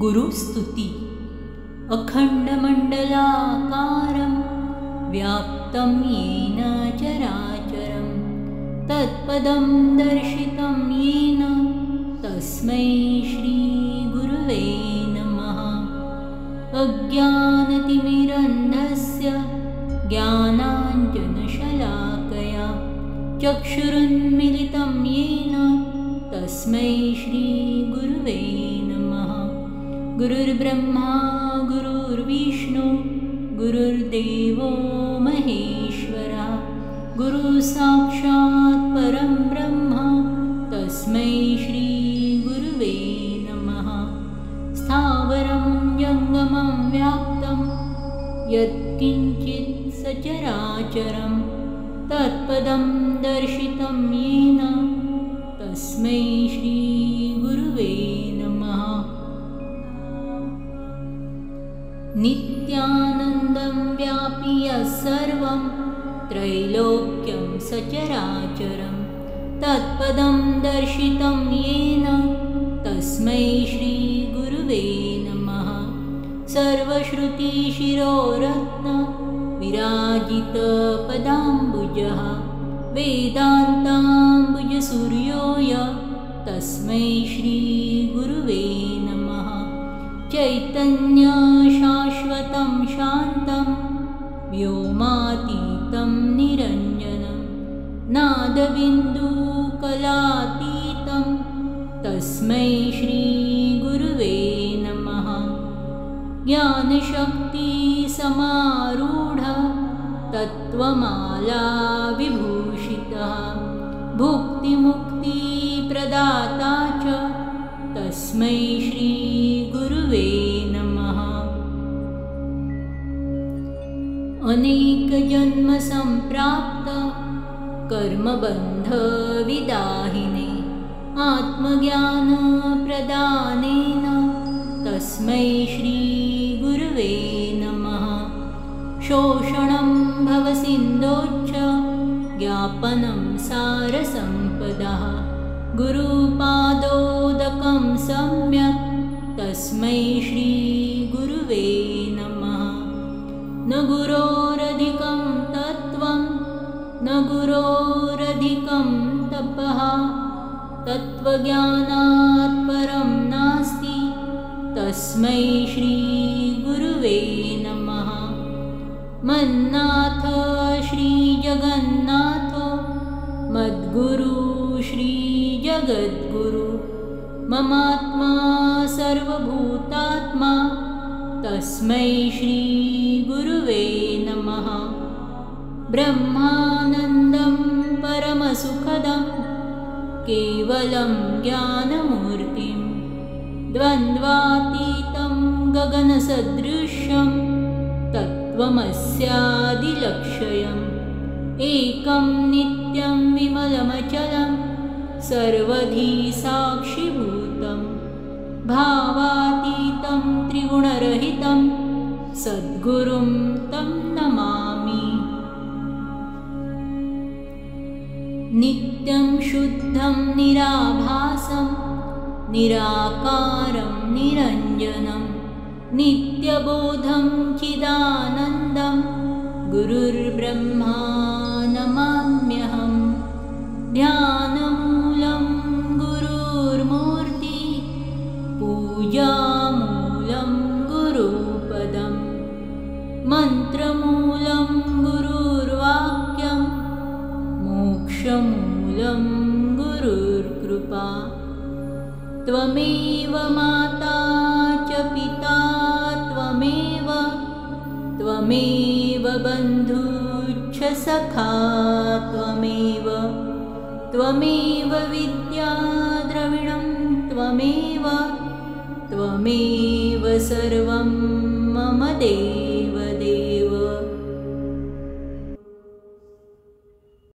गुरुस्तुति अखण्डमण्डलाकारं व्याप्तं येन चराचरं तत्पदं दर्शितं येन तस्मै श्रीगुरुवे नमः। अज्ञानतिमिरन्धस्य ज्ञानाञ्जनशलाकया चक्षुरुन्मीलितं येन तस्मै श्रीगुरुवे नमः। गुरुर्ब्रह्मा गुरुर्विष्णु गुरुर्देवो महेश्वरः गुरुसाक्षात् परं ब्रह्म तस्मै श्रीगुरुवे नमः। स्थावरं जङ्गमं व्याप्तं यत्किञ्चित् सचराचरं तत्पदं दर्शितं येन तस्मै श्रीगुरुवे नमः। नित्यानन्दं व्यापि यः सर्वं त्रैलोक्यं सचराचरं तत्पदं दर्शितं येन तस्मै श्रीगुरुवे नमः। सर्वश्रुतिशिरोरत्न विराजितपदाम्बुजः वेदान्ताम्बुजसूर्यो यः तस्मै श्रीगुरुवे नमः। चैतन्यशाश्वतं शान्तं व्योमातीतं निरञ्जनं नादबिन्दुकलातीतं तस्मै श्रीगुरुवे नमः। ज्ञानशक्तिसमारूढ तत्त्वमालाविभूषितः भुक्तिमुक्तिप्रदाता च तस्मै श्रीगुरुवे नमः। अनेकजन्मसम्प्राप्त कर्मबन्धविदाहिने आत्मज्ञानप्रदानेन तस्मै श्रीगुरुवे नमः। शोषणं भवसिन्धोश्च ज्ञापनं सारसम्पदः गुरुपादोदकं सम्यक् तस्मै श्रीगुरुवे नमः। न गुरोरधिकं तत्त्वं न गुरोरधिकं तपः तत्त्वज्ञानात् परं नास्ति तस्मै श्रीगुरुवे नमः। मन्नाथ श्रीजगन्नाथो मद्गुरु श्रीजगद्गुरु ममात्मा सर्वभूतात्मा तस्मै श्रीगुरुवे नमः। ब्रह्मानन्दं परमसुखदं केवलं ज्ञानमूर्तिं द्वन्द्वातीतं गगनसदृशं तत्त्वमस्यादिलक्ष्यम् एकं नित्यं विमलमचलं सर्वधी साक्षिभूतं भावातीतं त्रिगुणरहितं सद्गुरुं तं नमामि। नित्यं शुद्धं निराभासं निराकारं निरञ्जनं नित्यबोधं चिदानन्दं गुरुर्ब्रह्मा नमाम्यहम्। ध्यानमूलं गुरुर्मूर्ति पूजामूलं गुरुपदं मन्त्रमूलं गुरुर्वाक्यं मोक्षमूलं गुरुर्कृपा। त्वमेव माता च पिता त्वमेव बन्धुश्च सखा त्वमेव विद्या द्रविणं त्वमेव सर्वं मम देव।